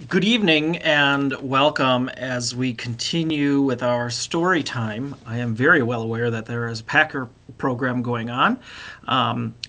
Good evening and welcome as we continue with our story time. I am very well aware that there is a Packer program going on,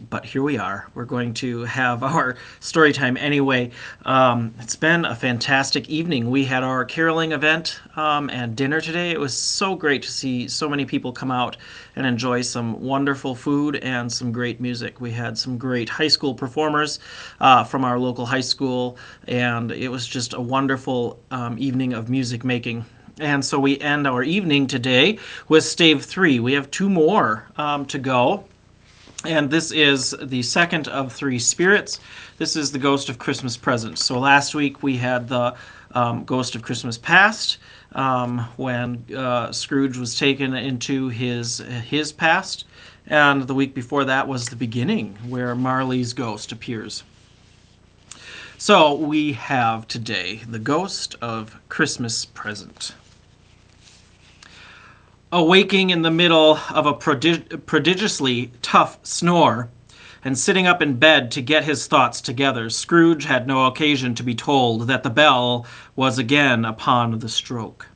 but here we are. We're going to have our story time anyway. It's been a fantastic evening. We had our caroling event and dinner today. It was so great to see so many people come out and enjoy some wonderful food and some great music. We had some great high school performers from our local high school, and it was just a wonderful evening of music making. And so we end our evening today with Stave 3. We have two more to go. And this is the second of three spirits. This is the Ghost of Christmas Present. So last week we had the Ghost of Christmas Past, when Scrooge was taken into his past. And the week before that was the beginning, where Marley's ghost appears. So we have today the Ghost of Christmas Present. Awaking in the middle of a prodigiously tough snore, and sitting up in bed to get his thoughts together, Scrooge had no occasion to be told that the bell was again upon the stroke.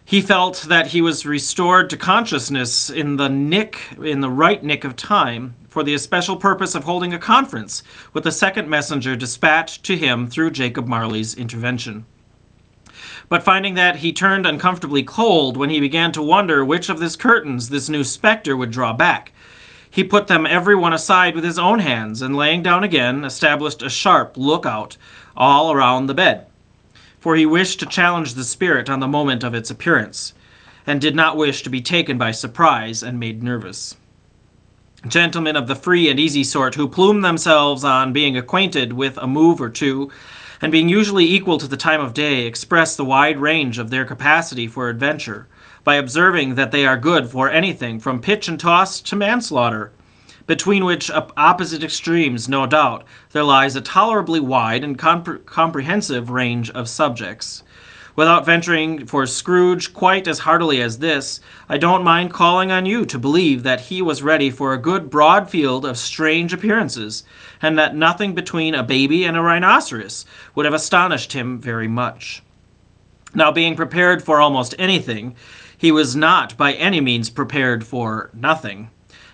He felt that he was restored to consciousness in the right nick of time, for the especial purpose of holding a conference with the second messenger dispatched to him through Jacob Marley's intervention. But finding that he turned uncomfortably cold when he began to wonder which of his curtains this new spectre would draw back, he put them every one aside with his own hands, and laying down again, established a sharp lookout all around the bed. For he wished to challenge the spirit on the moment of its appearance, and did not wish to be taken by surprise and made nervous. Gentlemen of the free and easy sort, who plume themselves on being acquainted with a move or two, and being usually equal to the time of day, express the wide range of their capacity for adventure by observing that they are good for anything from pitch and toss to manslaughter, between which opposite extremes, no doubt, there lies a tolerably wide and comprehensive range of subjects. Without venturing for Scrooge quite as heartily as this, I don't mind calling on you to believe that he was ready for a good broad field of strange appearances, and that nothing between a baby and a rhinoceros would have astonished him very much. Now, being prepared for almost anything, he was not by any means prepared for nothing,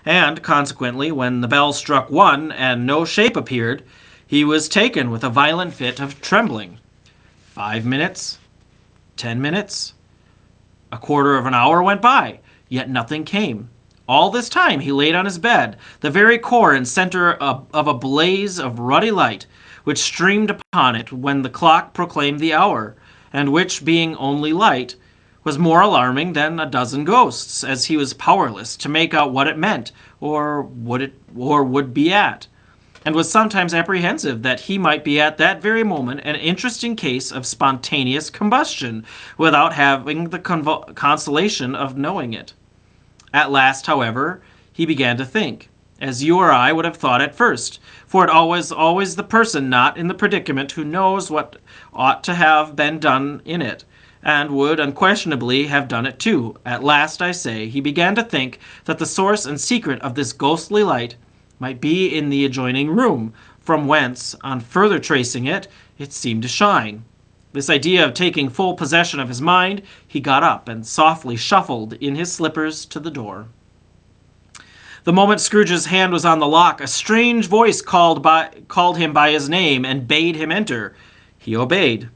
and consequently, when the bell struck one and no shape appeared, he was taken with a violent fit of trembling. 5 minutes, 10 minutes, a quarter of an hour went by, yet nothing came. All this time he laid on his bed, the very core and center of a blaze of ruddy light, which streamed upon it when the clock proclaimed the hour, and which, being only light, was more alarming than a dozen ghosts, as he was powerless to make out what it meant, or would be at, and was sometimes apprehensive that he might be at that very moment an interesting case of spontaneous combustion, without having the consolation of knowing it. At last, however, he began to think, as you or I would have thought at first, for it always the person not in the predicament who knows what ought to have been done in it, and would unquestionably have done it too. At last, I say, he began to think that the source and secret of this ghostly light might be in the adjoining room, from whence, on further tracing it, it seemed to shine. This idea of taking full possession of his mind, he got up and softly shuffled in his slippers to the door. The moment Scrooge's hand was on the lock, a strange voice called him by his name and bade him enter. He obeyed.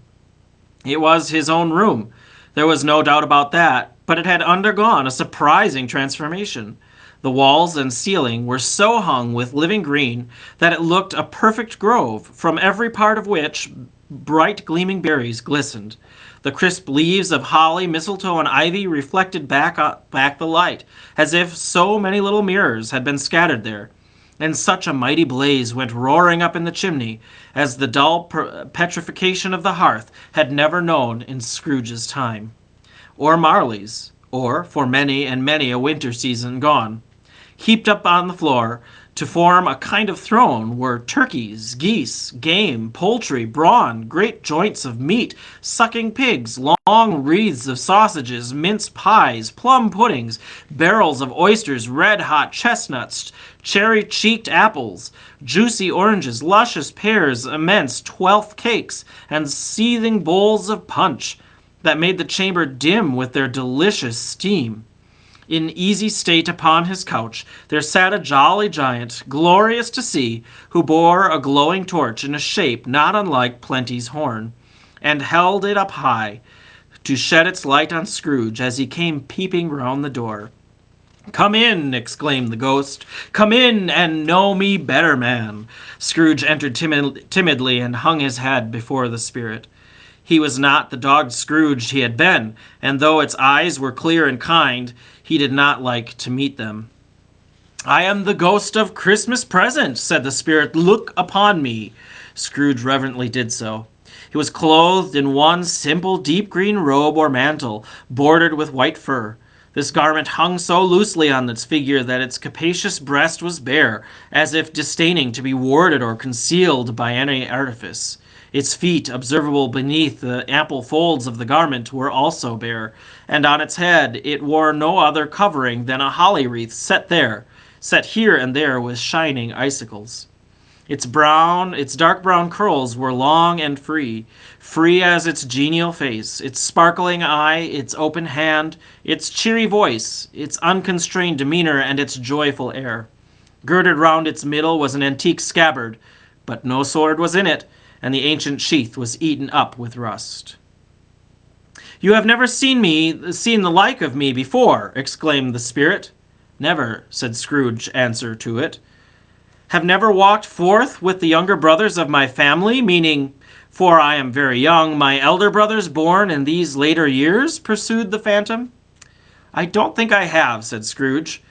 It was his own room. There was no doubt about that, but it had undergone a surprising transformation. The walls and ceiling were so hung with living green that it looked a perfect grove, from every part of which bright gleaming berries glistened. The crisp leaves of holly, mistletoe, and ivy reflected back the light, as if so many little mirrors had been scattered there. And such a mighty blaze went roaring up in the chimney, as the dull petrification of the hearth had never known in Scrooge's time, or Marley's, or for many and many a winter season gone. Heaped up on the floor, To form a kind of throne were turkeys, geese, game, poultry, brawn, great joints of meat, sucking pigs, long wreaths of sausages, mince pies, plum puddings, barrels of oysters, red-hot chestnuts, cherry-cheeked apples, juicy oranges, luscious pears, immense twelfth cakes, and seething bowls of punch that made the chamber dim with their delicious steam. In easy state upon his couch there sat a jolly giant, glorious to see, who bore a glowing torch in a shape not unlike Plenty's horn, and held it up high to shed its light on Scrooge as he came peeping round the door. "Come in!" exclaimed the ghost. "Come in and know me better, man." Scrooge entered timidly and hung his head before the spirit. He was not the dogged Scrooge he had been, and though its eyes were clear and kind, he did not like to meet them. "I am the ghost of Christmas present," said the spirit. "Look upon me." Scrooge reverently did so. He was clothed in one simple deep green robe or mantle, bordered with white fur. This garment hung so loosely on its figure that its capacious breast was bare, as if disdaining to be warded or concealed by any artifice. Its feet, observable beneath the ample folds of the garment, were also bare, and on its head it wore no other covering than a holly wreath set here and there with shining icicles. Its dark brown curls were long and free as its genial face, its sparkling eye, its open hand, its cheery voice, its unconstrained demeanor, and its joyful air. Girded round its middle was an antique scabbard, but no sword was in it, and the ancient sheath was eaten up with rust. "You have never seen the like of me before," exclaimed the spirit. "Never," said Scrooge, answer to it. "Have never walked forth with the younger brothers of my family, meaning, for I am very young, my elder brothers born in these later years?" pursued the phantom. "I don't think I have," said Scrooge.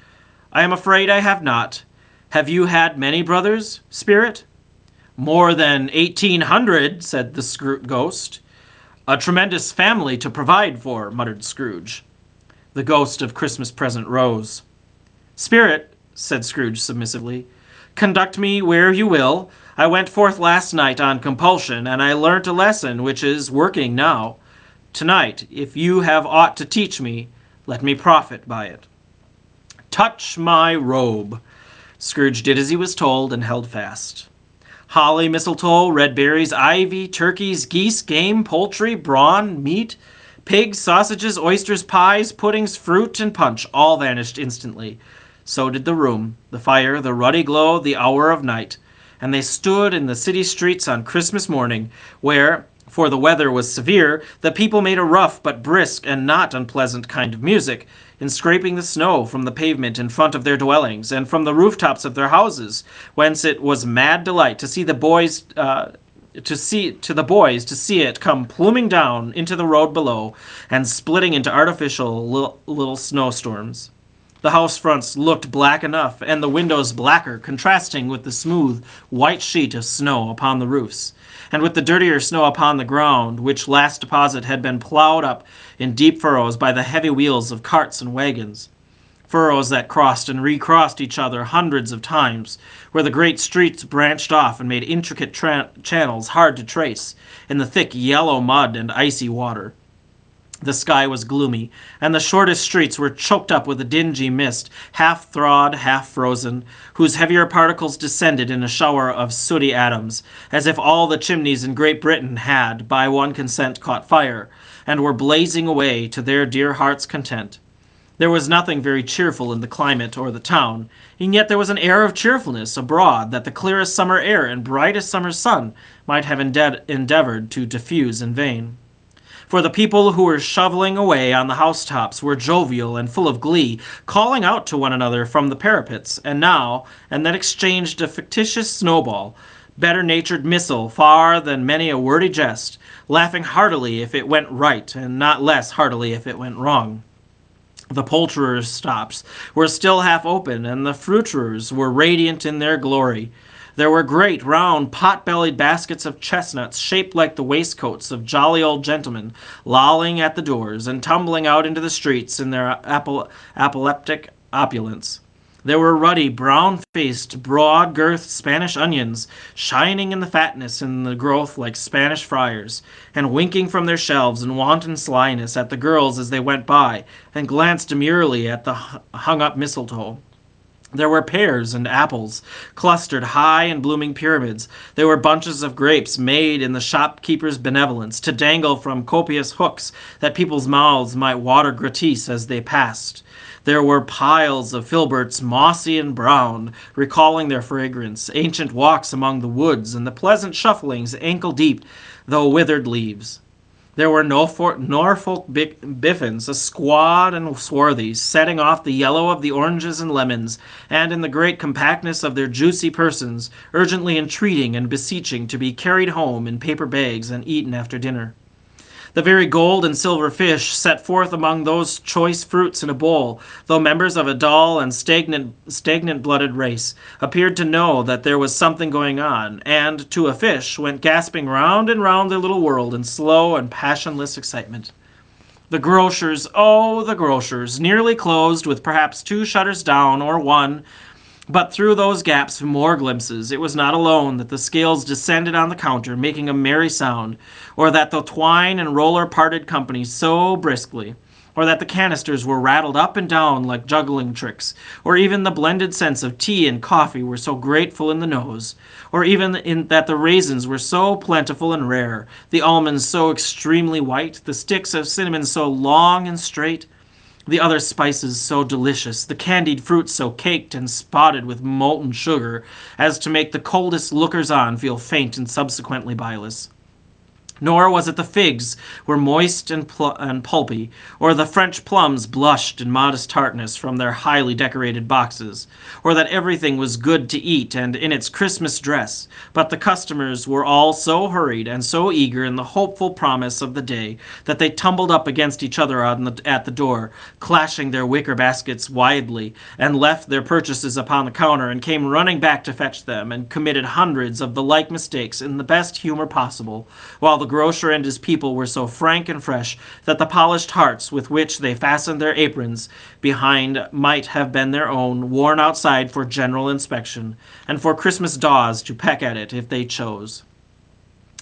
"I am afraid I have not. Have you had many brothers, spirit?" "More than 1,800, said the ghost. "A tremendous family to provide for," muttered Scrooge. The ghost of Christmas present rose. "Spirit," said Scrooge submissively, "conduct me where you will. I went forth last night on compulsion, and I learnt a lesson which is working now. Tonight, if you have aught to teach me, let me profit by it." "Touch my robe." Scrooge did as he was told and held fast. Holly, mistletoe, red berries, ivy, turkeys, geese, game, poultry, brawn, meat, pigs, sausages, oysters, pies, puddings, fruit, and punch all vanished instantly. So did the room, the fire, the ruddy glow, the hour of night. And they stood in the city streets on Christmas morning, where, for the weather was severe, the people made a rough but brisk and not unpleasant kind of music, in scraping the snow from the pavement in front of their dwellings and from the rooftops of their houses, whence it was mad delight to see the boys to see it come pluming down into the road below and splitting into artificial little snowstorms. The house fronts looked black enough, and the windows blacker, contrasting with the smooth, white sheet of snow upon the roofs, and with the dirtier snow upon the ground, which last deposit had been plowed up in deep furrows by the heavy wheels of carts and wagons. Furrows that crossed and recrossed each other hundreds of times, where the great streets branched off and made intricate channels hard to trace in the thick yellow mud and icy water. The sky was gloomy, and the shortest streets were choked up with a dingy mist, half thawed, half frozen, whose heavier particles descended in a shower of sooty atoms, as if all the chimneys in Great Britain had, by one consent, caught fire, and were blazing away to their dear hearts' content. There was nothing very cheerful in the climate or the town, and yet there was an air of cheerfulness abroad that the clearest summer air and brightest summer sun might have endeavored to diffuse in vain. For the people who were shoveling away on the housetops were jovial and full of glee, calling out to one another from the parapets, and then exchanged a fictitious snowball, better-natured missile far than many a wordy jest, laughing heartily if it went right, and not less heartily if it went wrong. The poulterers' shops were still half open, and the fruiterers were radiant in their glory. There were great, round, pot-bellied baskets of chestnuts, shaped like the waistcoats of jolly old gentlemen, lolling at the doors and tumbling out into the streets in their apoplectic opulence. There were ruddy, brown-faced, broad-girthed Spanish onions, shining in the fatness and the growth like Spanish friars, and winking from their shelves in wanton slyness at the girls as they went by, and glanced demurely at the hung-up mistletoe. There were pears and apples, clustered high in blooming pyramids. There were bunches of grapes made in the shopkeeper's benevolence to dangle from copious hooks that people's mouths might water gratis as they passed. There were piles of filberts, mossy and brown, recalling their fragrance, ancient walks among the woods, and the pleasant shufflings, ankle-deep, though withered leaves. There were Norfolk biffins, a squad and swarthy, setting off the yellow of the oranges and lemons, and in the great compactness of their juicy persons, urgently entreating and beseeching to be carried home in paper bags and eaten after dinner. The very gold and silver fish set forth among those choice fruits in a bowl, though members of a dull and stagnant-blooded race, appeared to know that there was something going on, and, to a fish, went gasping round and round their little world in slow and passionless excitement. The grocers, oh, the grocers, nearly closed with perhaps 2 shutters down or 1, but through those gaps more glimpses. It was not alone that the scales descended on the counter, making a merry sound, or that the twine and roller parted company so briskly, or that the canisters were rattled up and down like juggling tricks, or even the blended scents of tea and coffee were so grateful in the nose, or even that the raisins were so plentiful and rare, the almonds so extremely white, the sticks of cinnamon so long and straight, the other spices so delicious, the candied fruits so caked and spotted with molten sugar as to make the coldest lookers-on feel faint and subsequently bilious. Nor was it the figs were moist and pulpy, or the French plums blushed in modest tartness from their highly decorated boxes, or that everything was good to eat and in its Christmas dress, but the customers were all so hurried and so eager in the hopeful promise of the day that they tumbled up against each other at the door, clashing their wicker baskets widely, and left their purchases upon the counter and came running back to fetch them, and committed hundreds of the like mistakes in the best humor possible, while the grocer and his people were so frank and fresh that the polished hearts with which they fastened their aprons behind might have been their own, worn outside for general inspection, and for Christmas daws to peck at it if they chose.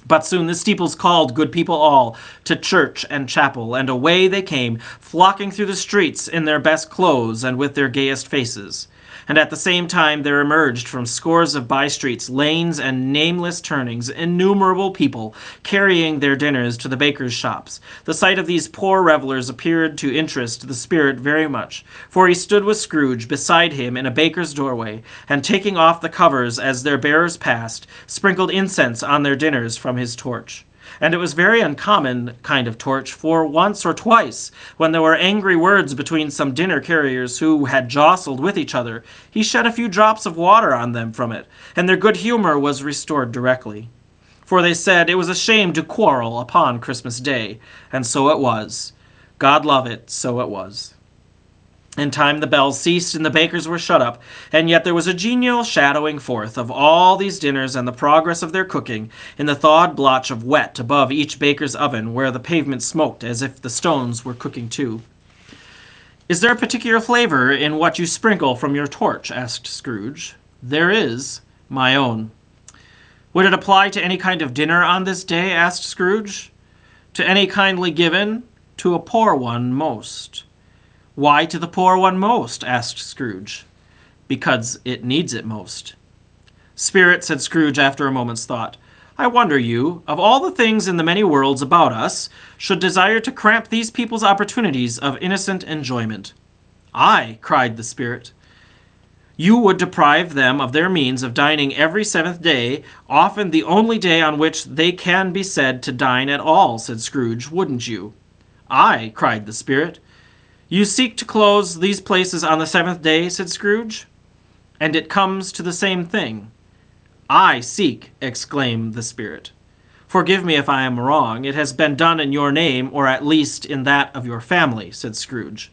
But soon the steeples called good people all to church and chapel, and away they came, flocking through the streets in their best clothes and with their gayest faces. And at the same time there emerged from scores of by-streets, lanes, and nameless turnings innumerable people carrying their dinners to the bakers' shops. The sight of these poor revelers appeared to interest the spirit very much, for he stood with Scrooge beside him in a baker's doorway, and taking off the covers as their bearers passed, sprinkled incense on their dinners from his torch. And it was very uncommon kind of torch, for once or twice, when there were angry words between some dinner carriers who had jostled with each other, he shed a few drops of water on them from it, and their good humor was restored directly. For they said it was a shame to quarrel upon Christmas Day, and so it was. God love it, so it was. In time the bells ceased and the bakers were shut up, and yet there was a genial shadowing forth of all these dinners and the progress of their cooking in the thawed blotch of wet above each baker's oven, where the pavement smoked as if the stones were cooking too. "Is there a particular flavor in what you sprinkle from your torch?" asked Scrooge. "There is. My own." "Would it apply to any kind of dinner on this day?" asked Scrooge. "To any kindly given, to a poor one most." "Why to the poor one most?" asked Scrooge. "Because it needs it most." "Spirit," said Scrooge after a moment's thought, "I wonder you, of all the things in the many worlds about us, should desire to cramp these people's opportunities of innocent enjoyment." "Aye," cried the Spirit. "You would deprive them of their means of dining every 7th day, often the only day on which they can be said to dine at all," said Scrooge, "wouldn't you?" "Aye," cried the Spirit. "You seek to close these places on the 7th day," said Scrooge. "And it comes to the same thing." "I seek," exclaimed the Spirit. "Forgive me if I am wrong. It has been done in your name, or at least in that of your family," said Scrooge.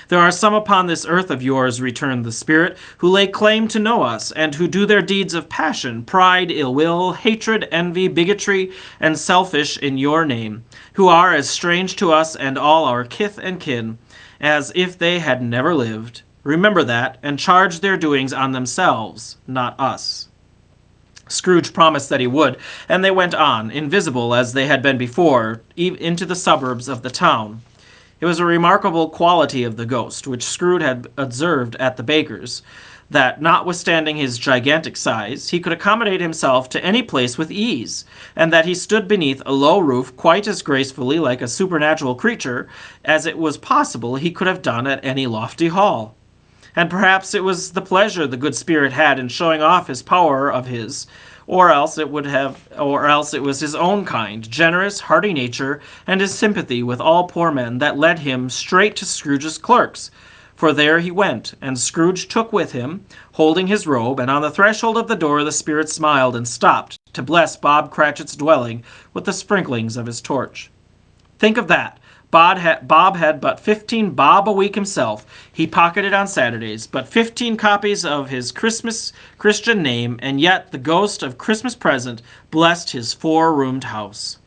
"There are some upon this earth of yours," returned the Spirit, "who lay claim to know us, and who do their deeds of passion, pride, ill will, hatred, envy, bigotry, and selfish in your name, who are as strange to us and all our kith and kin as if they had never lived. Remember that, and charge their doings on themselves, not us." Scrooge promised that he would, and they went on, invisible as they had been before, into the suburbs of the town. It was a remarkable quality of the ghost, which Scrooge had observed at the baker's, that, notwithstanding his gigantic size, he could accommodate himself to any place with ease, and that he stood beneath a low roof quite as gracefully like a supernatural creature as it was possible he could have done at any lofty hall. And perhaps it was the pleasure the good spirit had in showing off his power of his, or else it was his own kind, generous, hearty nature, and his sympathy with all poor men that led him straight to Scrooge's clerks. For there he went, and Scrooge took with him, holding his robe, and on the threshold of the door the spirit smiled and stopped to bless Bob Cratchit's dwelling with the sprinklings of his torch. Think of that! Bob had but 15 bob a week himself. He pocketed on Saturdays, but 15 copies of his Christian name, and yet the ghost of Christmas present blessed his 4-roomed house.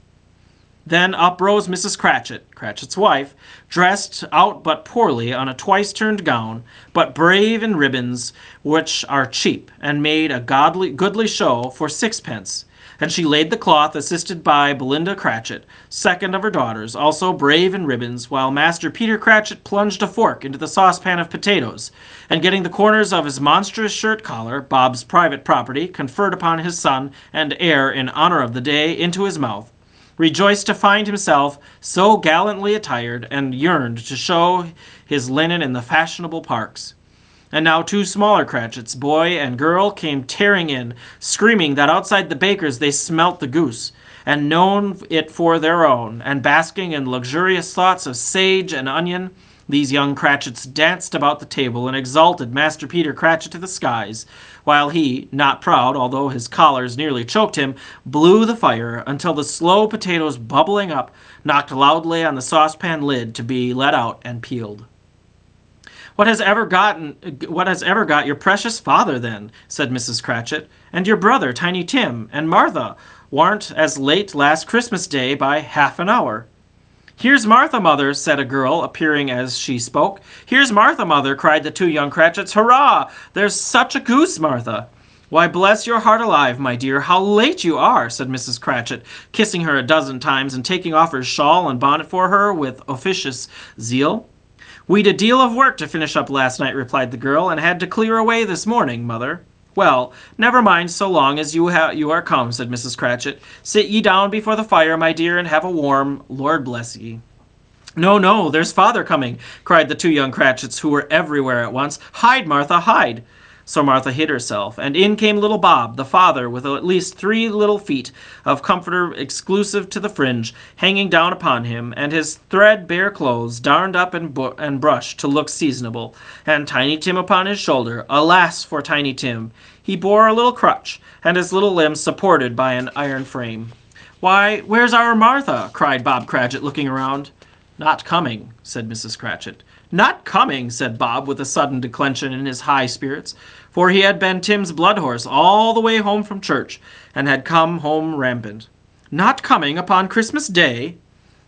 Then up rose Mrs. Cratchit, Cratchit's wife, dressed out but poorly on a twice-turned gown, but brave in ribbons, which are cheap, and made a goodly show for 6 pence. And she laid the cloth, assisted by Belinda Cratchit, second of her daughters, also brave in ribbons, while Master Peter Cratchit plunged a fork into the saucepan of potatoes, and getting the corners of his monstrous shirt collar, Bob's private property, conferred upon his son and heir in honor of the day, into his mouth, rejoiced to find himself so gallantly attired, and yearned to show his linen in the fashionable parks. And now 2 smaller Cratchits, boy and girl, came tearing in, screaming that outside the baker's they smelt the goose, and known it for their own, and basking in luxurious thoughts of sage and onion, these young Cratchits danced about the table and exalted Master Peter Cratchit to the skies, while he, not proud, although his collars nearly choked him, blew the fire until the slow potatoes bubbling up knocked loudly on the saucepan lid to be let out and peeled. What has ever got your precious father, then?" said Mrs. Cratchit. "And your brother, Tiny Tim, and Martha warn't as late last Christmas Day by half an hour." "Here's Martha, mother," said a girl, appearing as she spoke. "Here's Martha, mother," cried the 2 young Cratchits. "Hurrah! There's such a goose, Martha." "Why, bless your heart alive, my dear, how late you are," said Mrs. Cratchit, kissing her a dozen times and taking off her shawl and bonnet for her with officious zeal. "We'd a deal of work to finish up last night," replied the girl, "and had to clear away this morning, mother." "Well, never mind so long as you are come," said Mrs. Cratchit. "Sit ye down before the fire, my dear, and have a warm, Lord bless ye." "No, no, there's father coming," cried the 2 young Cratchits, who were everywhere at once. "Hide, Martha, hide!" So Martha hid herself, and in came little Bob, the father, with at least 3 little feet of comforter exclusive to the fringe, hanging down upon him, and his threadbare clothes darned up and brushed to look seasonable, and Tiny Tim upon his shoulder. Alas for Tiny Tim! He bore a little crutch, and his little limbs supported by an iron frame. "Why, where's our Martha?" cried Bob Cratchit, looking around. "Not coming," said Mrs. Cratchit. "Not coming," said Bob, with a sudden declension in his high spirits, for he had been Tim's blood horse all the way home from church, and had come home rampant. "Not coming upon Christmas Day?"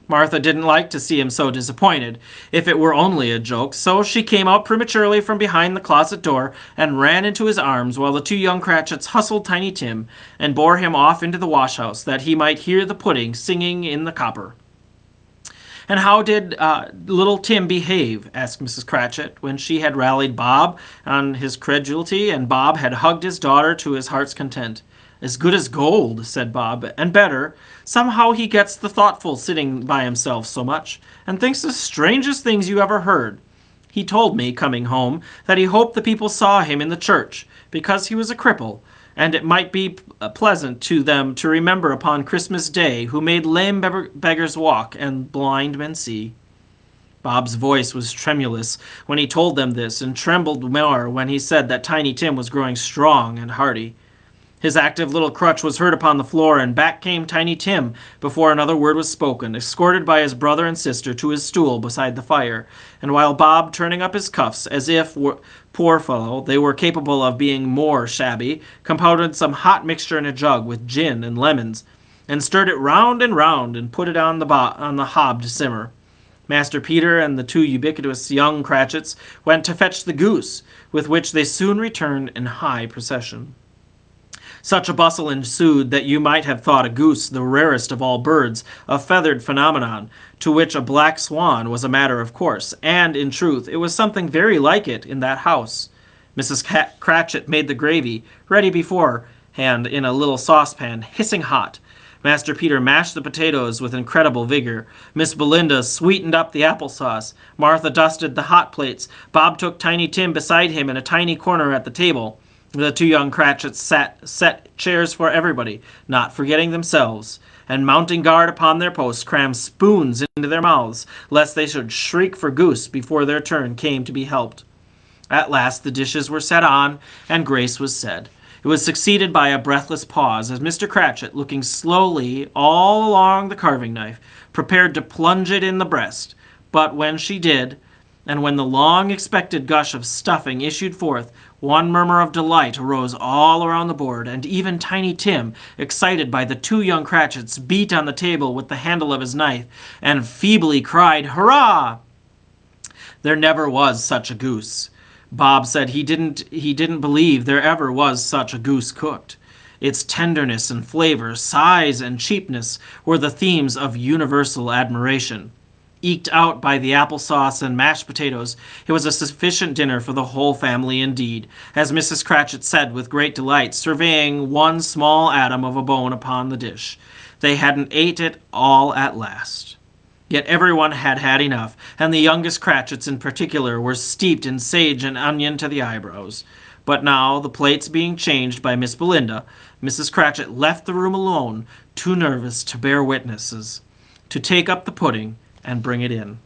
Martha didn't like to see him so disappointed, if it were only a joke, so she came out prematurely from behind the closet door and ran into his arms, while the 2 young Cratchits hustled Tiny Tim and bore him off into the wash-house, that he might hear the pudding singing in the copper. "And how did little Tim behave?" asked Mrs. Cratchit, when she had rallied Bob on his credulity, and Bob had hugged his daughter to his heart's content. "As good as gold," said Bob, "and better. Somehow he gets the thoughtful sitting by himself so much, and thinks the strangest things you ever heard. He told me, coming home, that he hoped the people saw him in the church, because he was a cripple, and it might be pleasant to them to remember upon Christmas Day who made lame beggars walk and blind men see." Bob's voice was tremulous when he told them this, and trembled more when he said that Tiny Tim was growing strong and hearty. His active little crutch was heard upon the floor, and back came Tiny Tim before another word was spoken, escorted by his brother and sister to his stool beside the fire, and while Bob, turning up his cuffs, as if, poor fellow, they were capable of being more shabby, compounded some hot mixture in a jug with gin and lemons, and stirred it round and put it on the hob to simmer. Master Peter and the two ubiquitous young Cratchits went to fetch the goose, with which they soon returned in high procession. Such a bustle ensued that you might have thought a goose the rarest of all birds, a feathered phenomenon, to which a black swan was a matter of course, and, in truth, it was something very like it in that house. Mrs. Cratchit made the gravy, ready beforehand in a little saucepan, hissing hot. Master Peter mashed the potatoes with incredible vigor. Miss Belinda sweetened up the applesauce. Martha dusted the hot plates. Bob took Tiny Tim beside him in a tiny corner at the table. The two young Cratchits set chairs for everybody, not forgetting themselves, and mounting guard upon their posts, crammed spoons into their mouths, lest they should shriek for goose before their turn came to be helped. At last the dishes were set on, and grace was said. It was succeeded by a breathless pause, as Mr. Cratchit, looking slowly all along the carving-knife, prepared to plunge it in the breast. But when she did, and when the long-expected gush of stuffing issued forth, one murmur of delight arose all around the board, and even Tiny Tim, excited by the two young Cratchits, beat on the table with the handle of his knife, and feebly cried, "Hurrah!" There never was such a goose. Bob said he didn't believe there ever was such a goose cooked. Its tenderness and flavor, size and cheapness were the themes of universal admiration. Eked out by the applesauce and mashed potatoes, it was a sufficient dinner for the whole family indeed, as Mrs. Cratchit said with great delight, surveying one small atom of a bone upon the dish. They hadn't ate it all at last. Yet everyone had had enough, and the youngest Cratchits in particular were steeped in sage and onion to the eyebrows. But now, the plates being changed by Miss Belinda, Mrs. Cratchit left the room alone, too nervous to bear witnesses, to take up the pudding and bring it in.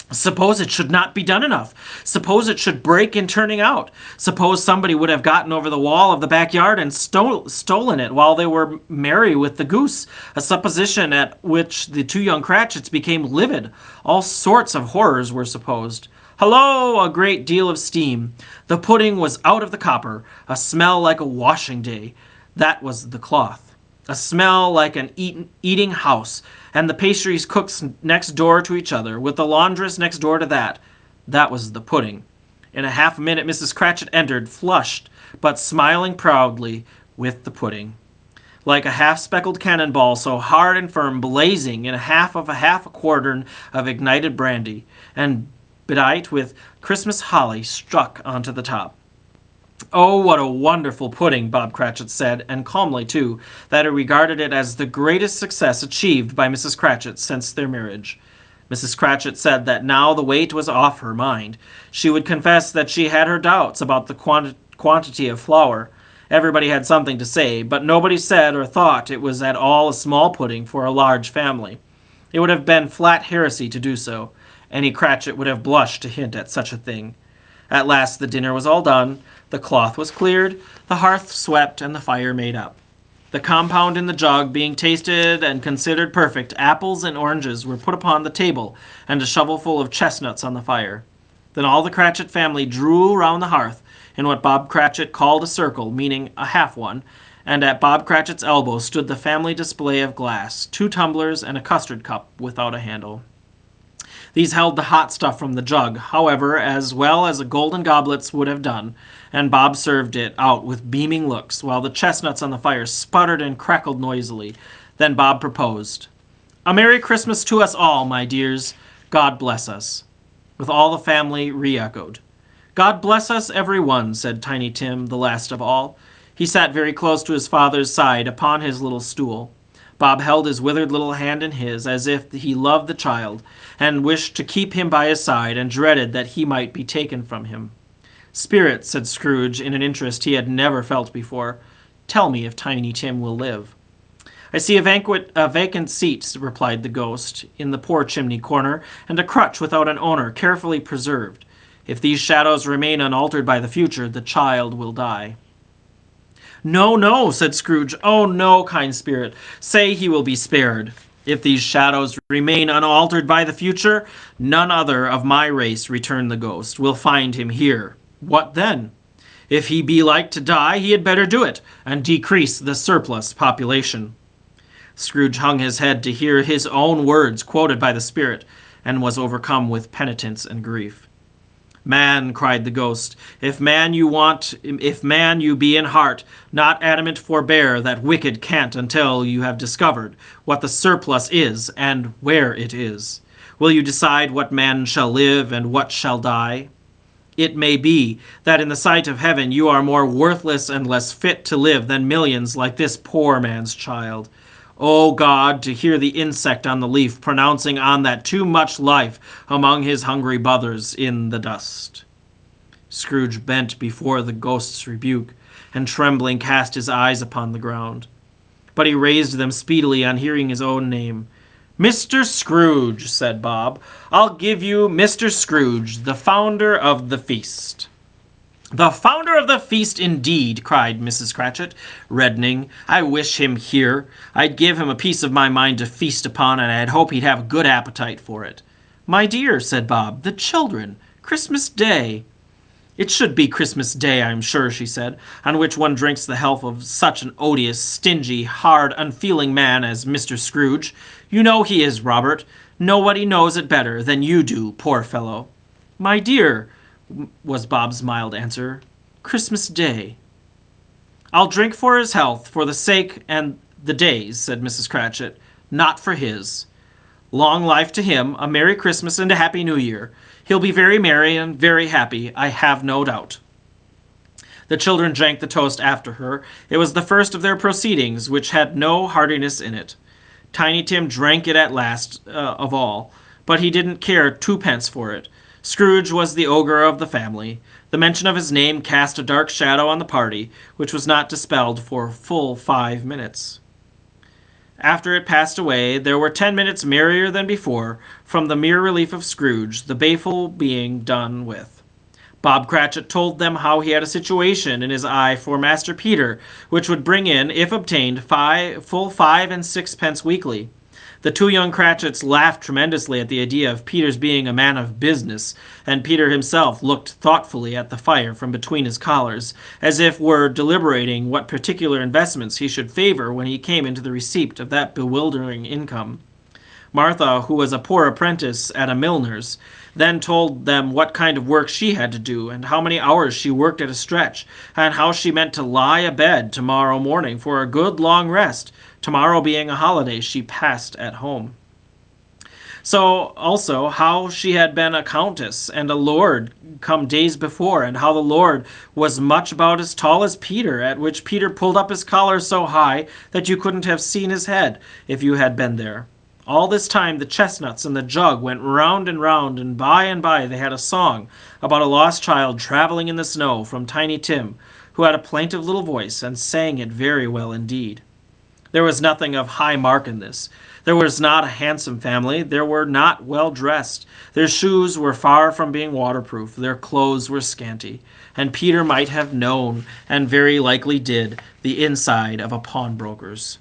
Suppose it should not be done enough. Suppose it should break in turning out. Suppose somebody would have gotten over the wall of the backyard and stolen it while they were merry with the goose, a supposition at which the two young Cratchits became livid. All sorts of horrors were supposed. Hello! A great deal of steam. The pudding was out of the copper, a smell like a washing day. That was the cloth. A smell like an eating house, and the pastries cooks next door to each other, with the laundress next door to that. That was the pudding. In a half minute Mrs. Cratchit entered, flushed, but smiling proudly, with the pudding. Like a half-speckled cannonball, so hard and firm, blazing in a half a quartern of ignited brandy, and bedight with Christmas holly struck onto the top. "Oh, what a wonderful pudding," Bob Cratchit said, and calmly, too, that he regarded it as the greatest success achieved by Mrs. Cratchit since their marriage. Mrs. Cratchit said that now the weight was off her mind. She would confess that she had her doubts about the quantity of flour. Everybody had something to say, but nobody said or thought it was at all a small pudding for a large family. It would have been flat heresy to do so. Any Cratchit would have blushed to hint at such a thing. At last the dinner was all done, the cloth was cleared, the hearth swept, and the fire made up. The compound in the jug being tasted and considered perfect, apples and oranges were put upon the table, and a shovelful of chestnuts on the fire. Then all the Cratchit family drew round the hearth, in what Bob Cratchit called a circle, meaning a half one, and at Bob Cratchit's elbow stood the family display of glass, 2 tumblers and a custard cup without a handle. These held the hot stuff from the jug, however, as well as a golden goblets would have done, and Bob served it out with beaming looks, while the chestnuts on the fire sputtered and crackled noisily. Then Bob proposed, "A Merry Christmas to us all, my dears. God bless us." With all the family re-echoed. "God bless us, every one," said Tiny Tim, the last of all. He sat very close to his father's side upon his little stool. Bob held his withered little hand in his, as if he loved the child, and wished to keep him by his side, and dreaded that he might be taken from him. "Spirit," said Scrooge, in an interest he had never felt before, "tell me if Tiny Tim will live." "I see a vacant seat," replied the ghost, "in the poor chimney corner, and a crutch without an owner, carefully preserved. If these shadows remain unaltered by the future, the child will die." "No, no," said Scrooge. "Oh, no, kind spirit. Say he will be spared. If these shadows remain unaltered by the future, none other of my race," returned the ghost, "will find him here. What then? If he be like to die, he had better do it, and decrease the surplus population." Scrooge hung his head to hear his own words quoted by the spirit, and was overcome with penitence and grief. "Man," cried the ghost, if man you be in heart, not adamant forbear that wicked cant until you have discovered what the surplus is and where it is. Will you decide what man shall live and what shall die? It may be that in the sight of heaven you are more worthless and less fit to live than millions like this poor man's child. O God, to hear the insect on the leaf pronouncing on that too much life among his hungry brothers in the dust." Scrooge bent before the ghost's rebuke, and trembling cast his eyes upon the ground. But he raised them speedily on hearing his own name. "Mr. Scrooge," said Bob, "I'll give you Mr. Scrooge, the founder of the feast." "The founder of the feast, indeed!" cried Mrs. Cratchit, reddening. "I wish him here. I'd give him a piece of my mind to feast upon, and I'd hope he'd have a good appetite for it." "My dear," said Bob, "the children! Christmas Day!" "It should be Christmas Day, I'm sure," she said, "on which one drinks the health of such an odious, stingy, hard, unfeeling man as Mr. Scrooge. You know he is, Robert. Nobody knows it better than you do, poor fellow." "My dear," was Bob's mild answer, "Christmas Day." "I'll drink for his health, for the sake and the day's," said Mrs. Cratchit, "not for his. Long life to him, a Merry Christmas and a Happy New Year. He'll be very merry and very happy, I have no doubt." The children drank the toast after her. It was the first of their proceedings, which had no heartiness in it. Tiny Tim drank it at last of all, but he didn't care twopence for it. Scrooge was the ogre of the family. The mention of his name cast a dark shadow on the party, which was not dispelled for full 5 minutes. After it passed away, there were 10 minutes merrier than before, from the mere relief of Scrooge, the baleful being done with. Bob Cratchit told them how he had a situation in his eye for Master Peter, which would bring in, if obtained, full 5 and 6 pence weekly. The two young Cratchits laughed tremendously at the idea of Peter's being a man of business, and Peter himself looked thoughtfully at the fire from between his collars, as if were deliberating what particular investments he should favor when he came into the receipt of that bewildering income. Martha, who was a poor apprentice at a milliner's, then told them what kind of work she had to do, and how many hours she worked at a stretch, and how she meant to lie abed tomorrow morning for a good long rest, tomorrow being a holiday she passed at home. So also how she had been a countess and a lord come days before, and how the lord was much about as tall as Peter, at which Peter pulled up his collar so high that you couldn't have seen his head if you had been there. All this time the chestnuts and the jug went round, and by they had a song about a lost child traveling in the snow from Tiny Tim, who had a plaintive little voice and sang it very well indeed. There was nothing of high mark in this. There was not a handsome family. They were not well dressed. Their shoes were far from being waterproof. Their clothes were scanty. And Peter might have known, and very likely did, the inside of a pawnbroker's.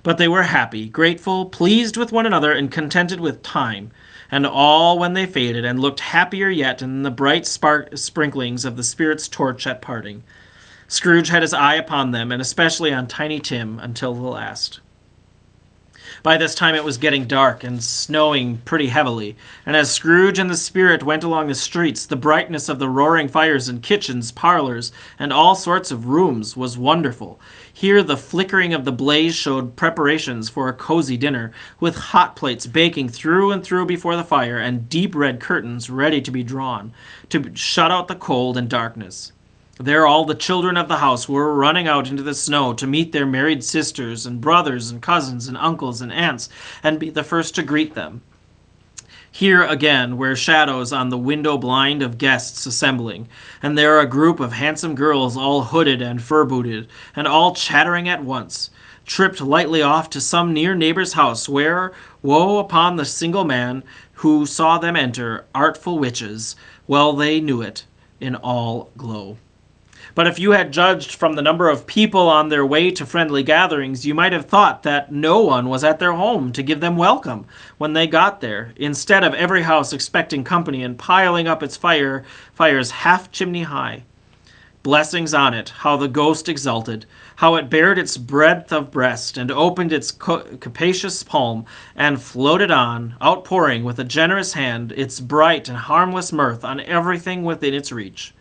But they were happy, grateful, pleased with one another, and contented with time, and all when they faded, and looked happier yet in the bright sprinklings of the spirit's torch at parting. Scrooge had his eye upon them, and especially on Tiny Tim, until the last. By this time it was getting dark and snowing pretty heavily, and as Scrooge and the spirit went along the streets, the brightness of the roaring fires in kitchens, parlors, and all sorts of rooms was wonderful. Here the flickering of the blaze showed preparations for a cozy dinner, with hot plates baking through and through before the fire, and deep red curtains ready to be drawn, to shut out the cold and darkness. There all the children of the house were running out into the snow to meet their married sisters and brothers and cousins and uncles and aunts, and be the first to greet them. Here again were shadows on the window blind of guests assembling, and there a group of handsome girls all hooded and fur-booted, and all chattering at once, tripped lightly off to some near neighbor's house, where, woe upon the single man who saw them enter, artful witches, well they knew it, in all glow. But if you had judged from the number of people on their way to friendly gatherings, you might have thought that no one was at their home to give them welcome when they got there, instead of every house expecting company and piling up its fires half chimney high. Blessings on it, how the ghost exulted, how it bared its breadth of breast, and opened its capacious palm, and floated on, outpouring with a generous hand its bright and harmless mirth on everything within its reach.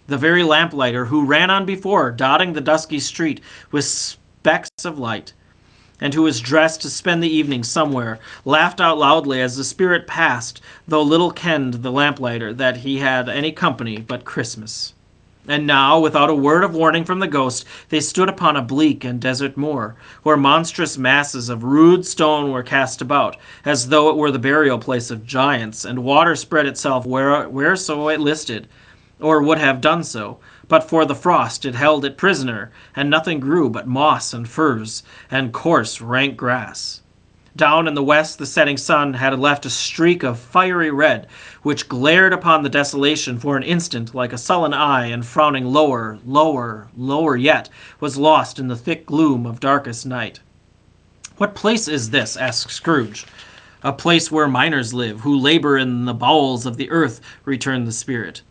The very lamplighter who ran on before, dotting the dusky street with specks of light, and who was dressed to spend the evening somewhere, laughed out loudly as the spirit passed, though little kenned the lamplighter that he had any company but Christmas. And now, without a word of warning from the ghost, they stood upon a bleak and desert moor, where monstrous masses of rude stone were cast about, as though it were the burial place of giants, and water spread itself whereso it listed, or would have done so. But for the frost it held it prisoner, and nothing grew but moss and furze, and coarse, rank grass. Down in the west the setting sun had left a streak of fiery red, which glared upon the desolation for an instant like a sullen eye, and frowning lower, lower, lower yet, was lost in the thick gloom of darkest night. "What place is this?" asked Scrooge. "A place where miners live, who labor in the bowels of the earth," returned the spirit.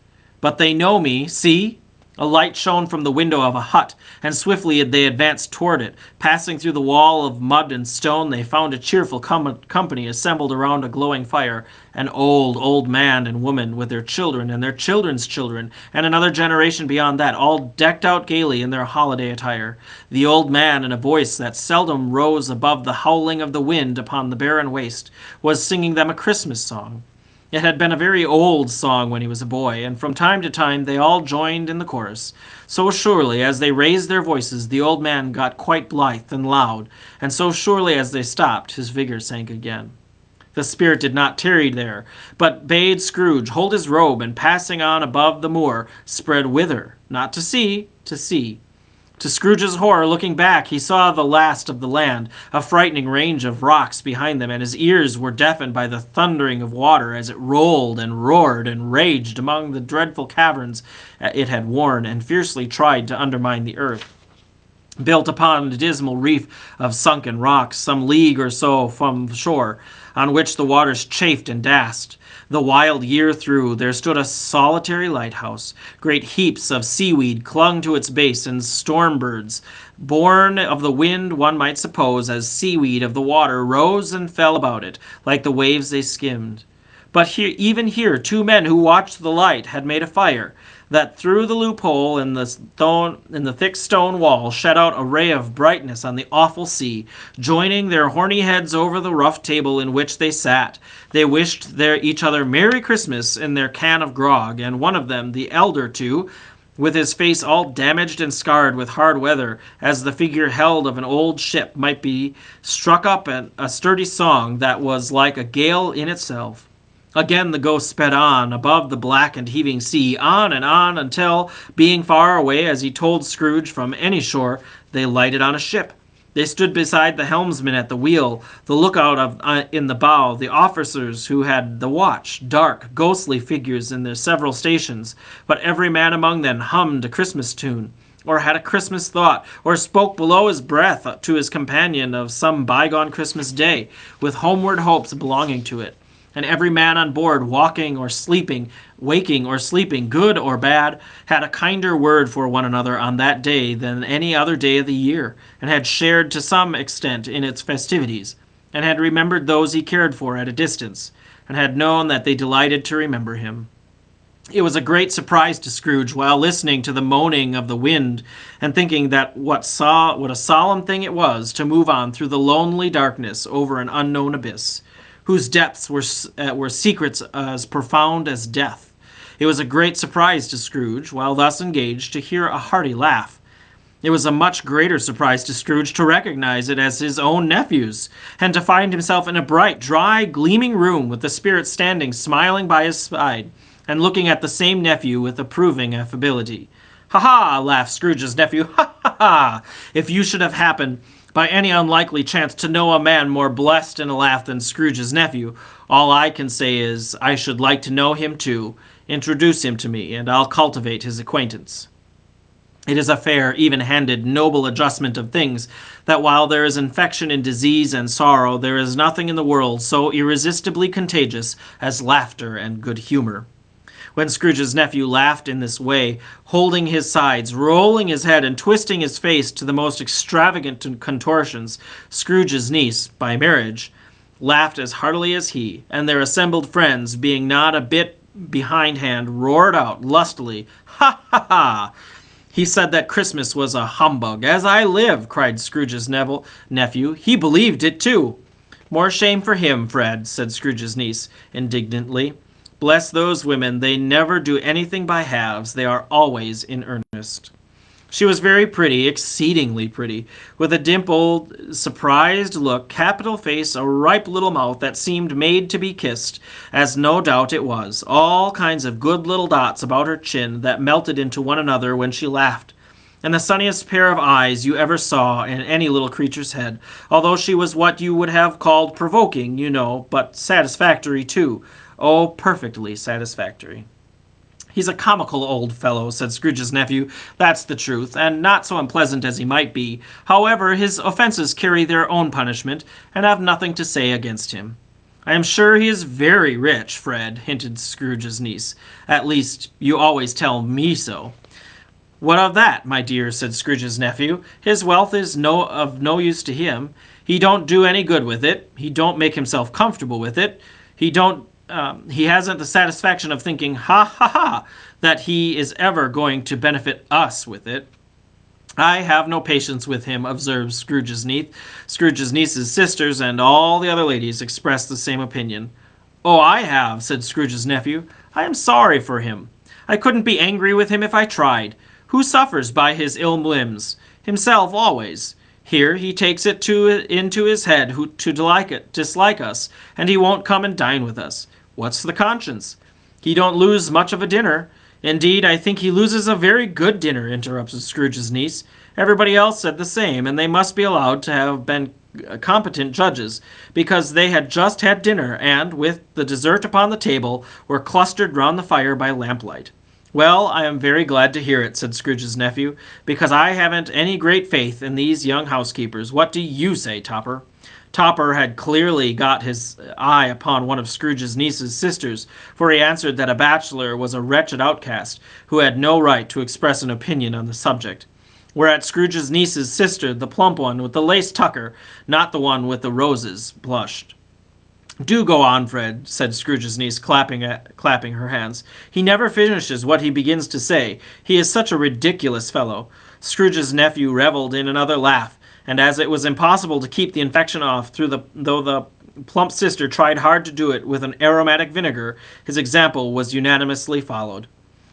"But they know me. See!" A light shone from the window of a hut, and swiftly they advanced toward it. Passing through the wall of mud and stone, they found a cheerful company assembled around a glowing fire. An old man and woman, with their children and their children's children, and another generation beyond that, all decked out gaily in their holiday attire. The old man, in a voice that seldom rose above the howling of the wind upon the barren waste, was singing them a Christmas song. It had been a very old song when he was a boy, and from time to time they all joined in the chorus. So surely as they raised their voices, the old man got quite blithe and loud, and so surely as they stopped, his vigor sank again. The spirit did not tarry there, but bade Scrooge hold his robe, and passing on above the moor, spread whither? Not to sea, to sea. To Scrooge's horror, looking back, he saw the last of the land, a frightening range of rocks behind them, and his ears were deafened by the thundering of water as it rolled and roared and raged among the dreadful caverns it had worn and fiercely tried to undermine the earth. Built upon a dismal reef of sunken rocks, some league or so from shore, on which the waters chafed and dashed, the wild year through, there stood a solitary lighthouse. Great heaps of seaweed clung to its base, and storm birds, born of the wind, one might suppose, as seaweed of the water, rose and fell about it, like the waves they skimmed. But here, even here, two men who watched the light had made a fire, that through the loophole in the thick stone wall shed out a ray of brightness on the awful sea. Joining their horny heads over the rough table in which they sat, they wished each other Merry Christmas in their can of grog, and one of them, the elder two, with his face all damaged and scarred with hard weather, as the figure held of an old ship might be, struck up a sturdy song that was like a gale in itself. Again the ghost sped on, above the black and heaving sea, on, until, being far away, as he told Scrooge, from any shore, they lighted on a ship. They stood beside the helmsman at the wheel, the lookout in the bow, the officers who had the watch, dark, ghostly figures in their several stations, but every man among them hummed a Christmas tune, or had a Christmas thought, or spoke below his breath to his companion of some bygone Christmas day, with homeward hopes belonging to it. And every man on board, waking or sleeping, good or bad, had a kinder word for one another on that day than any other day of the year, and had shared to some extent in its festivities, and had remembered those he cared for at a distance, and had known that they delighted to remember him. It was a great surprise to Scrooge, while listening to the moaning of the wind, and thinking that what a solemn thing it was to move on through the lonely darkness over an unknown abyss, whose depths were secrets as profound as death. It was a great surprise to Scrooge, while thus engaged, to hear a hearty laugh. It was a much greater surprise to Scrooge to recognize it as his own nephew's, and to find himself in a bright, dry, gleaming room, with the spirit standing smiling by his side, and looking at the same nephew with approving affability. "Ha ha!" laughed Scrooge's nephew. "Ha ha ha! If you should have happened by any unlikely chance to know a man more blessed in a laugh than Scrooge's nephew, all I can say is, I should like to know him too. Introduce him to me, and I'll cultivate his acquaintance. It is a fair, even-handed, noble adjustment of things, that while there is infection in disease and sorrow, there is nothing in the world so irresistibly contagious as laughter and good humor. When Scrooge's nephew laughed in this way, holding his sides, rolling his head, and twisting his face to the most extravagant contortions, Scrooge's niece, by marriage, laughed as heartily as he, and their assembled friends, being not a bit behindhand, roared out lustily, "Ha, ha, ha! He said that Christmas was a humbug. As I live," cried Scrooge's nephew, "he believed it too." "More shame for him, Fred," said Scrooge's niece, indignantly. "Bless those women, they never do anything by halves. They are always in earnest." She was very pretty, exceedingly pretty, with a dimpled, surprised look, capital face, a ripe little mouth that seemed made to be kissed, as no doubt it was, all kinds of good little dots about her chin that melted into one another when she laughed, and the sunniest pair of eyes you ever saw in any little creature's head, although she was what you would have called provoking, you know, but satisfactory too. Oh, perfectly satisfactory. "He's a comical old fellow," said Scrooge's nephew. "That's the truth, and not so unpleasant as he might be. However, his offences carry their own punishment, and I've nothing to say against him." "I am sure he is very rich, Fred," hinted Scrooge's niece. "At least, you always tell me so." "What of that, my dear?" said Scrooge's nephew. "His wealth is of no use to him. He don't do any good with it. He don't make himself comfortable with it. He hasn't the satisfaction of thinking, ha, ha, ha, that he is ever going to benefit us with it." "I have no patience with him," observed Scrooge's niece. Scrooge's niece's sisters and all the other ladies expressed the same opinion. "Oh, I have," said Scrooge's nephew. "I am sorry for him. I couldn't be angry with him if I tried. Who suffers by his ill whims? Himself always. Here he takes it into his head to dislike us, and he won't come and dine with us. What's the conscience? He don't lose much of a dinner. Indeed, I think he loses a very good dinner," interrupted Scrooge's niece. Everybody else said the same, and they must be allowed to have been competent judges, because they had just had dinner, and, with the dessert upon the table, were clustered round the fire by lamplight. "Well, I am very glad to hear it," said Scrooge's nephew, "because I haven't any great faith in these young housekeepers. What do you say, Topper?" Topper had clearly got his eye upon one of Scrooge's niece's sisters, for he answered that a bachelor was a wretched outcast who had no right to express an opinion on the subject. Whereat Scrooge's niece's sister, the plump one with the lace tucker, not the one with the roses, blushed. "Do go on, Fred," said Scrooge's niece, clapping her hands. "He never finishes what he begins to say. He is such a ridiculous fellow." Scrooge's nephew revelled in another laugh, and as it was impossible to keep the infection off, though the plump sister tried hard to do it with an aromatic vinegar, his example was unanimously followed.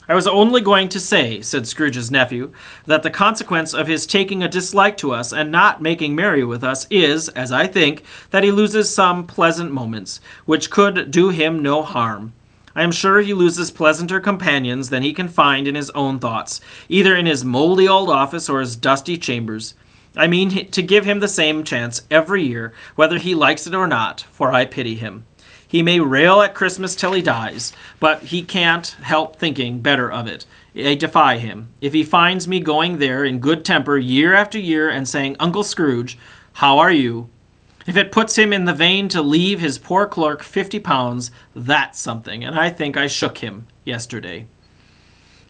"I was only going to say," said Scrooge's nephew, "that the consequence of his taking a dislike to us and not making merry with us is, as I think, that he loses some pleasant moments, which could do him no harm. I am sure he loses pleasanter companions than he can find in his own thoughts, either in his mouldy old office or his dusty chambers. I mean to give him the same chance every year, whether he likes it or not, for I pity him. He may rail at Christmas till he dies, but he can't help thinking better of it. I defy him. If he finds me going there in good temper year after year and saying, 'Uncle Scrooge, how are you?' If it puts him in the vein to leave his poor clerk £50, that's something, and I think I shook him yesterday."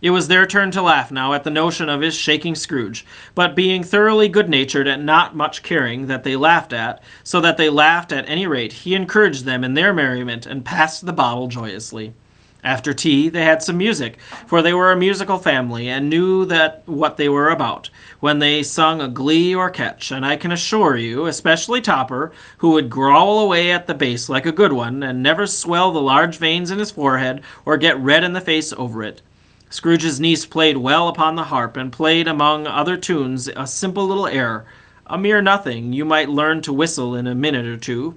It was their turn to laugh now at the notion of his shaking Scrooge, but being thoroughly good-natured and not much caring that they laughed at, so that they laughed at any rate, he encouraged them in their merriment and passed the bottle joyously. After tea they had some music, for they were a musical family and knew what they were about, when they sung a glee or catch, and I can assure you, especially Topper, who would growl away at the bass like a good one, and never swell the large veins in his forehead or get red in the face over it. Scrooge's niece played well upon the harp, and played among other tunes a simple little air, a mere nothing you might learn to whistle in a minute or two,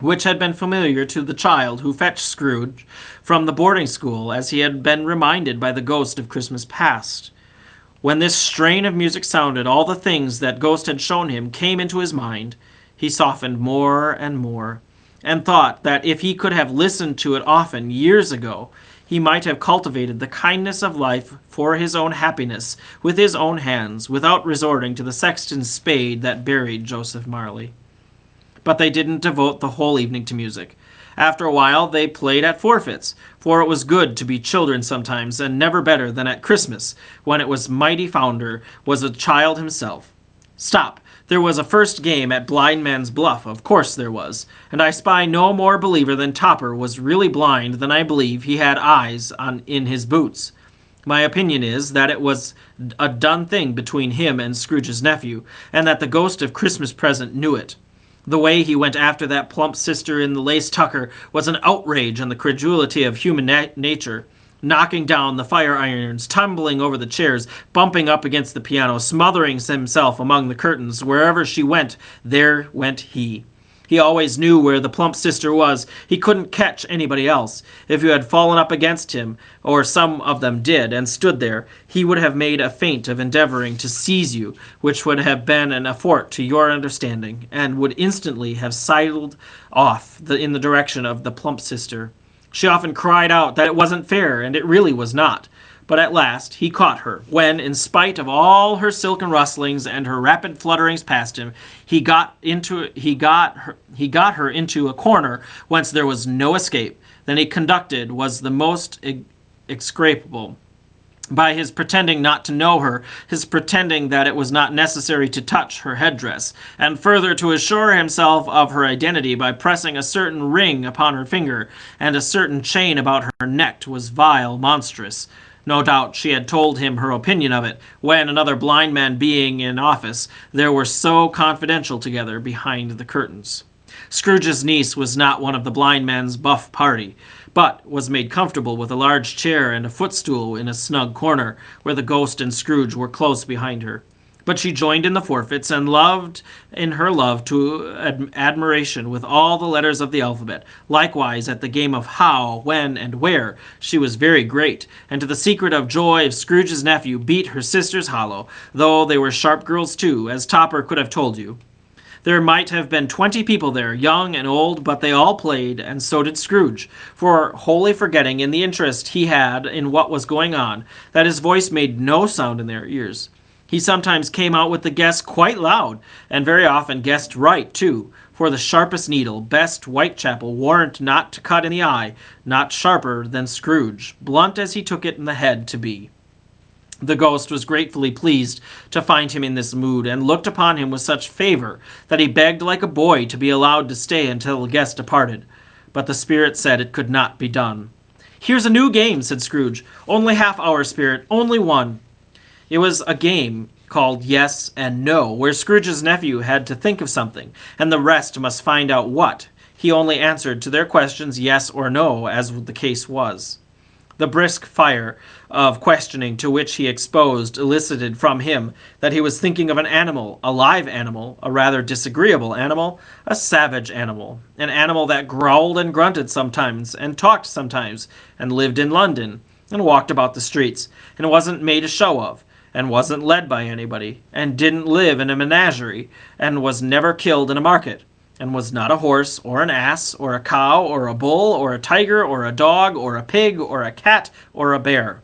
which had been familiar to the child who fetched Scrooge from the boarding school, as he had been reminded by the ghost of Christmas past. When this strain of music sounded, all the things that ghost had shown him came into his mind. He softened more and more, and thought that if he could have listened to it often years ago, he might have cultivated the kindness of life for his own happiness with his own hands, without resorting to the sexton's spade that buried Joseph Marley. but they didn't devote the whole evening to music. After a while, they played at forfeits, for it was good to be children sometimes, and never better than at Christmas, when it was mighty founder was a child himself. Stop! There was a first game at Blind Man's Bluff, of course there was, and I spy no more believer than Topper was really blind than I believe he had eyes in his boots. My opinion is that it was a done thing between him and Scrooge's nephew, and that the ghost of Christmas present knew it. The way he went after that plump sister in the lace tucker was an outrage on the credulity of human nature, knocking down the fire irons, tumbling over the chairs, bumping up against the piano, smothering himself among the curtains. Wherever she went, there went he. He always knew where the plump sister was. He couldn't catch anybody else. If you had fallen up against him, or some of them did, and stood there, he would have made a feint of endeavoring to seize you, which would have been an affront to your understanding, and would instantly have sidled off in the direction of the plump sister. She often cried out that it wasn't fair, and it really was not. But at last he caught her, when, in spite of all her silken rustlings and her rapid flutterings past him, he got her into a corner whence there was no escape. Then he conducted was the most execrable. By his pretending not to know her, his pretending that it was not necessary to touch her headdress, and further to assure himself of her identity by pressing a certain ring upon her finger, and a certain chain about her neck was vile, monstrous. No doubt she had told him her opinion of it, when, another blind man being in office, they were so confidential together behind the curtains. Scrooge's niece was not one of the blind man's buff party, but was made comfortable with a large chair and a footstool in a snug corner, where the ghost and Scrooge were close behind her. But she joined in the forfeits, and loved in her love to admiration with all the letters of the alphabet. Likewise, at the game of how, when, and where, she was very great, and to the secret of joy of Scrooge's nephew beat her sisters hollow, though they were sharp girls too, as Topper could have told you. There might have been 20 people there, young and old, but they all played, and so did Scrooge, for wholly forgetting in the interest he had in what was going on, that his voice made no sound in their ears. He sometimes came out with the guess quite loud, and very often guessed right, too, for the sharpest needle, best Whitechapel warrant not to cut in the eye, not sharper than Scrooge, blunt as he took it in the head to be. The ghost was gratefully pleased to find him in this mood, and looked upon him with such favor that he begged like a boy to be allowed to stay until the guest departed. But the spirit said it could not be done. "Here's a new game," said Scrooge. "Only half-hour, spirit, only one." It was a game called Yes and No, where Scrooge's nephew had to think of something, and the rest must find out what. He only answered to their questions yes or no, as the case was. The brisk fire of questioning to which he exposed elicited from him that he was thinking of an animal, a live animal, a rather disagreeable animal, a savage animal, an animal that growled and grunted sometimes, and talked sometimes, and lived in London, and walked about the streets, and wasn't made a show of, and wasn't led by anybody, and didn't live in a menagerie, and was never killed in a market, and was not a horse, or an ass, or a cow, or a bull, or a tiger, or a dog, or a pig, or a cat, or a bear.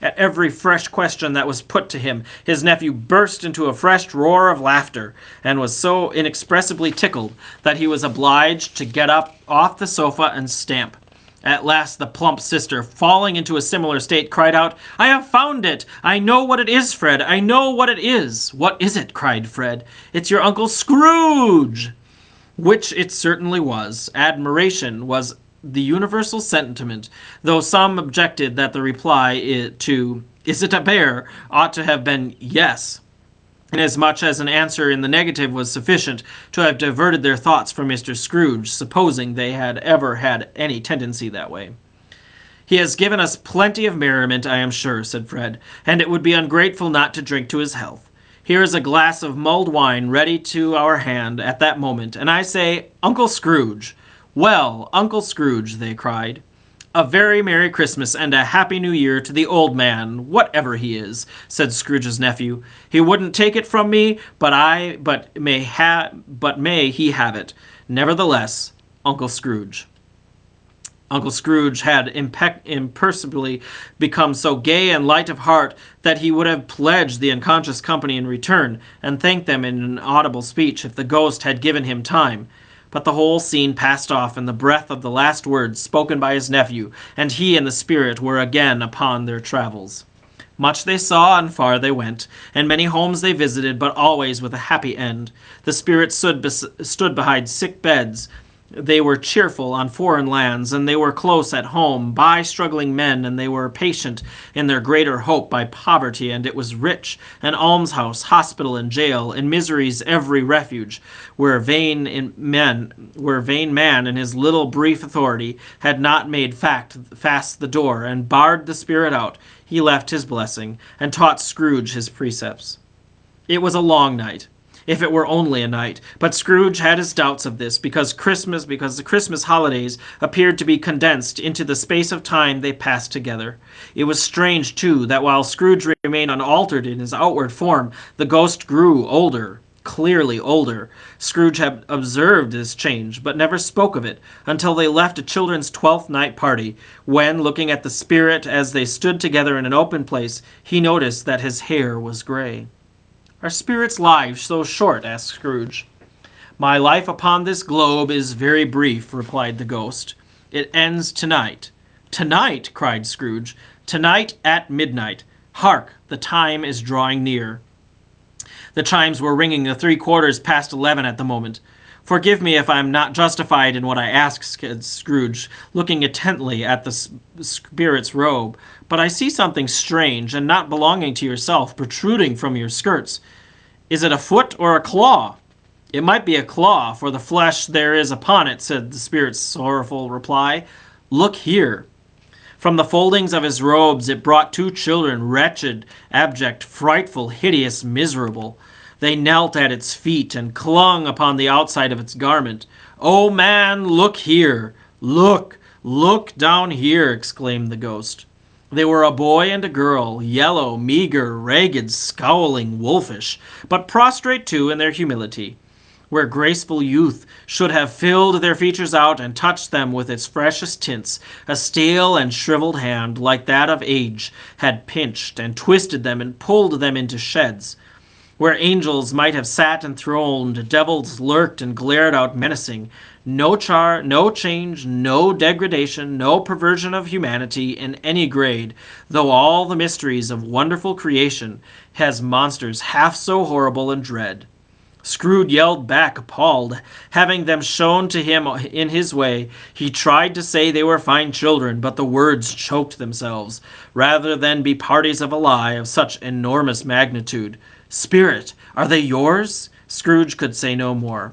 At every fresh question that was put to him, his nephew burst into a fresh roar of laughter, and was so inexpressibly tickled that he was obliged to get up off the sofa and stamp. At last the plump sister, falling into a similar state, cried out, "I have found it! I know what it is, Fred! I know what it is!" "What is it?" cried Fred. "It's your Uncle Scrooge!" Which it certainly was. Admiration was the universal sentiment, though some objected that the reply to "Is it a bear?" ought to have been yes, inasmuch as an answer in the negative was sufficient to have diverted their thoughts from Mr. Scrooge, supposing they had ever had any tendency that way. "He has given us plenty of merriment, I am sure," said Fred, "and it would be ungrateful not to drink to his health. Here is a glass of mulled wine ready to our hand at that moment, and I say, Uncle Scrooge." "Well, Uncle Scrooge," they cried. "A very Merry Christmas and a Happy New Year to the old man, whatever he is," said Scrooge's nephew. "He wouldn't take it from me, but may he have it. Nevertheless, Uncle Scrooge." Uncle Scrooge had imperceptibly become so gay and light of heart that he would have pledged the unconscious company in return, and thanked them in an audible speech if the ghost had given him time. But the whole scene passed off in the breath of the last words spoken by his nephew, and he and the spirit were again upon their travels. Much they saw, and far they went, and many homes they visited, but always with a happy end. The spirit stood behind sick beds. They were cheerful on foreign lands, and they were close at home by struggling men, and they were patient in their greater hope by poverty, and it was rich, an almshouse, hospital, and jail, in misery's every refuge, where vain man in his little brief authority had not made fast the door, and barred the spirit out. He left his blessing, and taught Scrooge his precepts. It was a long night, if it were only a night, but Scrooge had his doubts of this, because the Christmas holidays appeared to be condensed into the space of time they passed together. It was strange, too, that while Scrooge remained unaltered in his outward form, the ghost grew older, clearly older. Scrooge had observed this change, but never spoke of it until they left a children's 12th night party, when, looking at the spirit as they stood together in an open place, he noticed that his hair was gray. "Are spirits' lives so short?" asked Scrooge. "My life upon this globe is very brief," replied the ghost. "It ends tonight." "Tonight!" cried Scrooge. "Tonight at midnight. Hark! The time is drawing near." The chimes were ringing the 3/4 past 11 at the moment. "Forgive me if I am not justified in what I ask," said Scrooge, looking intently at the spirit's robe, "but I see something strange and not belonging to yourself protruding from your skirts. Is it a foot or a claw?" "It might be a claw, for the flesh there is upon it," said the spirit's sorrowful reply. "Look here." From the foldings of his robes it brought 2 children, wretched, abject, frightful, hideous, miserable. They knelt at its feet and clung upon the outside of its garment. "Oh, man, look here! Look down here!" exclaimed the ghost. They were a boy and a girl, yellow, meager, ragged, scowling, wolfish, but prostrate too in their humility. Where graceful youth should have filled their features out and touched them with its freshest tints, a stale and shriveled hand, like that of age, had pinched and twisted them and pulled them into sheds. Where angels might have sat enthroned, devils lurked and glared out menacing. No change, no degradation, no perversion of humanity in any grade, though all the mysteries of wonderful creation has monsters half so horrible and dread. Scrooge yelled back, appalled. Having them shown to him in his way, he tried to say they were fine children, but the words choked themselves, rather than be parties of a lie of such enormous magnitude. "Spirit, are they yours?" Scrooge could say no more.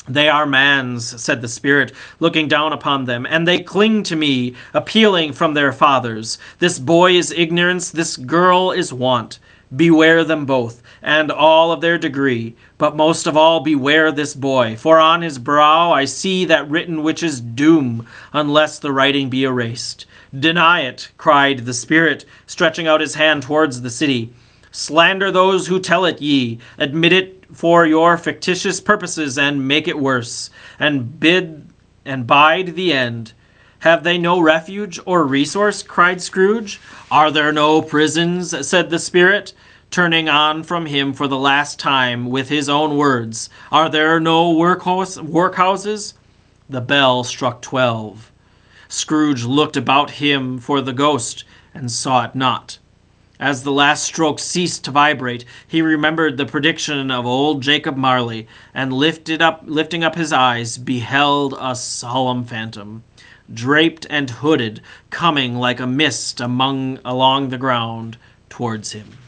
"They are man's," said the spirit, looking down upon them, "and they cling to me, appealing from their fathers. This boy is ignorance, this girl is want. Beware them both, and all of their degree, but most of all beware this boy, for on his brow I see that written which is doom, unless the writing be erased." "Deny it," cried the spirit, stretching out his hand towards the city. "Slander those who tell it ye, admit it for your fictitious purposes, and make it worse, and bide the end." "Have they no refuge or resource?" cried Scrooge. "Are there no prisons?" said the spirit, turning on from him for the last time with his own words. "Are there no workhouses?" The bell struck 12. Scrooge looked about him for the ghost, and saw it not. As the last stroke ceased to vibrate, he remembered the prediction of old Jacob Marley, and lifting up his eyes, beheld a solemn phantom, draped and hooded, coming like a mist along the ground towards him.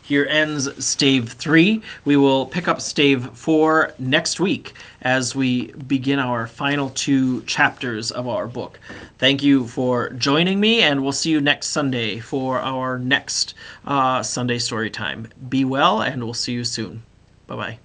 Here ends Stave 3. We will pick up Stave 4 next week as we begin our final 2 chapters of our book. Thank you for joining me, and we'll see you next Sunday for our next Sunday story time. Be well, and we'll see you soon. Bye-bye.